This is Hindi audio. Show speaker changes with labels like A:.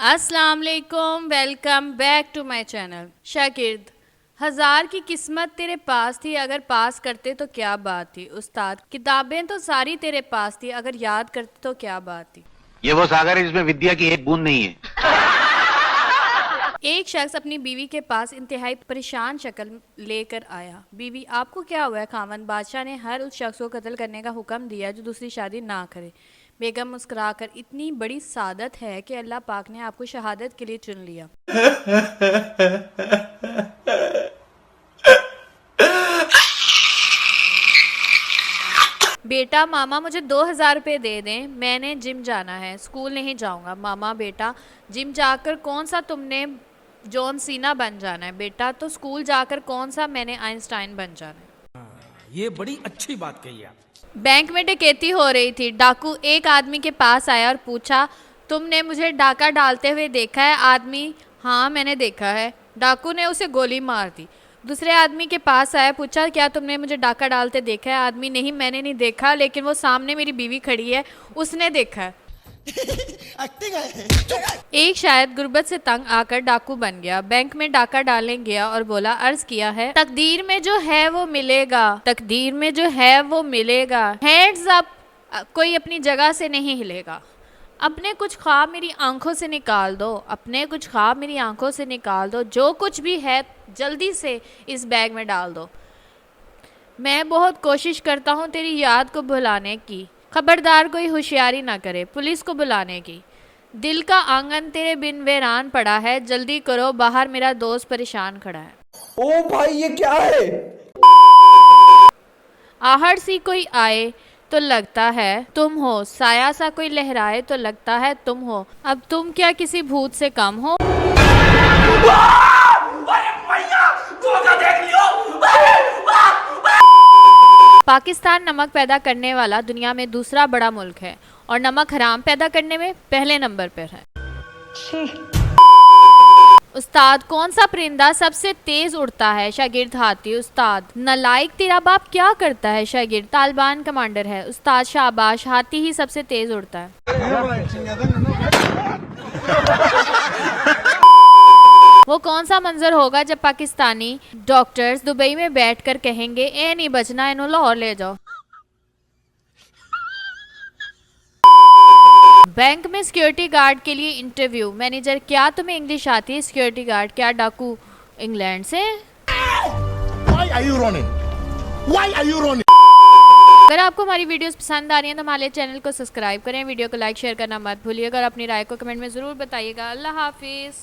A: अस्सलाम वालेकुम, welcome back to my channel. शागिर्द, 1000 की किस्मत तेरे पास थी, अगर पास करते तो क्या बात थी। उस्ताद, किताबें तो सारी तेरे पास थी, अगर याद करते तो क्या बात थी।
B: ये वो सागर है जिसमें विद्या की एक बूंद नहीं है।
A: एक शख्स अपनी बीवी के पास इंतहाई परेशान शक्ल लेकर आया। बीवी, आपको क्या हुआ है? खामन, बादशाह ने हर उस शख्स को कत्ल करने का हुक्म दिया जो दूसरी शादी ना करे। बेगम मुस्कुराकर, इतनी बड़ी सादत है कि अल्लाह पाक ने आपको शहादत के लिए चुन लिया। बेटा, मामा मुझे 2000 रुपये दे दें, मैंने जिम जाना है, स्कूल नहीं जाऊंगा। मामा, बेटा जिम जाकर कौन सा तुमने जॉन सीना बन जाना है? बेटा, तो स्कूल जाकर कौन सा मैंने आइंस्टाइन बन जाना है।
C: ये बड़ी अच्छी बात कही आप।
A: बैंक में डकैती हो रही थी। डाकू एक आदमी के पास आया और पूछा, तुमने मुझे डाका डालते हुए देखा है? आदमी, हाँ मैंने देखा है। डाकू ने उसे गोली मार दी। दूसरे आदमी के पास आया, पूछा, क्या तुमने मुझे डाका डालते देखा है? आदमी, नहीं मैंने नहीं देखा, लेकिन वो सामने मेरी बीवी खड़ी है, उसने देखा है। एक शायद गुर्बत से तंग आकर डाकू बन गया। बैंक में डाका डालने गया और बोला, अर्ज किया है, तकदीर में जो है वो मिलेगा, तकदीर में जो है वो मिलेगा। हैंड्स अप, कोई अपनी जगह से नहीं हिलेगा। अपने कुछ ख्वाब मेरी आंखों से निकाल दो, अपने कुछ ख्वाब मेरी आंखों से निकाल दो, जो कुछ भी है जल्दी से इस बैग में डाल दो। मैं बहुत कोशिश करता हूँ तेरी याद को भुलाने की, खबरदार कोई होशियारी ना करे पुलिस को बुलाने की। दिल का आंगन तेरे बिन वीरान पड़ा है, जल्दी करो बाहर मेरा दोस्त परेशान खड़ा है।
D: ओ भाई ये क्या है?
A: आहट सी कोई आए तो लगता है तुम हो, साया सा कोई लहराए तो लगता है तुम हो, अब तुम क्या किसी भूत से कम हो। पाकिस्तान नमक पैदा करने वाला दुनिया में दूसरा बड़ा मुल्क है और नमक हराम पैदा करने में पहले नंबर पर है। उस्ताद, कौन सा परिंदा सबसे तेज उड़ता है? शागिर्द, हाथी। उस्ताद, नालायक तेरा बाप क्या करता है? शागिर्द, तालिबान कमांडर है। उस्ताद, शाबाश, हाथी ही सबसे तेज उड़ता है। वो कौन सा मंजर होगा जब पाकिस्तानी डॉक्टर्स दुबई में बैठकर कहेंगे, ए नहीं बचना, इन्हों लाहौर ले जाओ। बैंक में सिक्योरिटी गार्ड के लिए इंटरव्यू। मैनेजर, क्या तुम्हें इंग्लिश आती है? सिक्योरिटी गार्ड, क्या डाकू इंग्लैंड से?
D: Why are you running? Why are you running?
A: अगर आपको हमारी वीडियोस पसंद आ रही हैं तो हमारे चैनल को सब्सक्राइब करें, वीडियो को लाइक शेयर करना मत भूलिएगा और अपनी राय को कमेंट में ज़रूर बताइएगा। अल्लाह हाफिज़।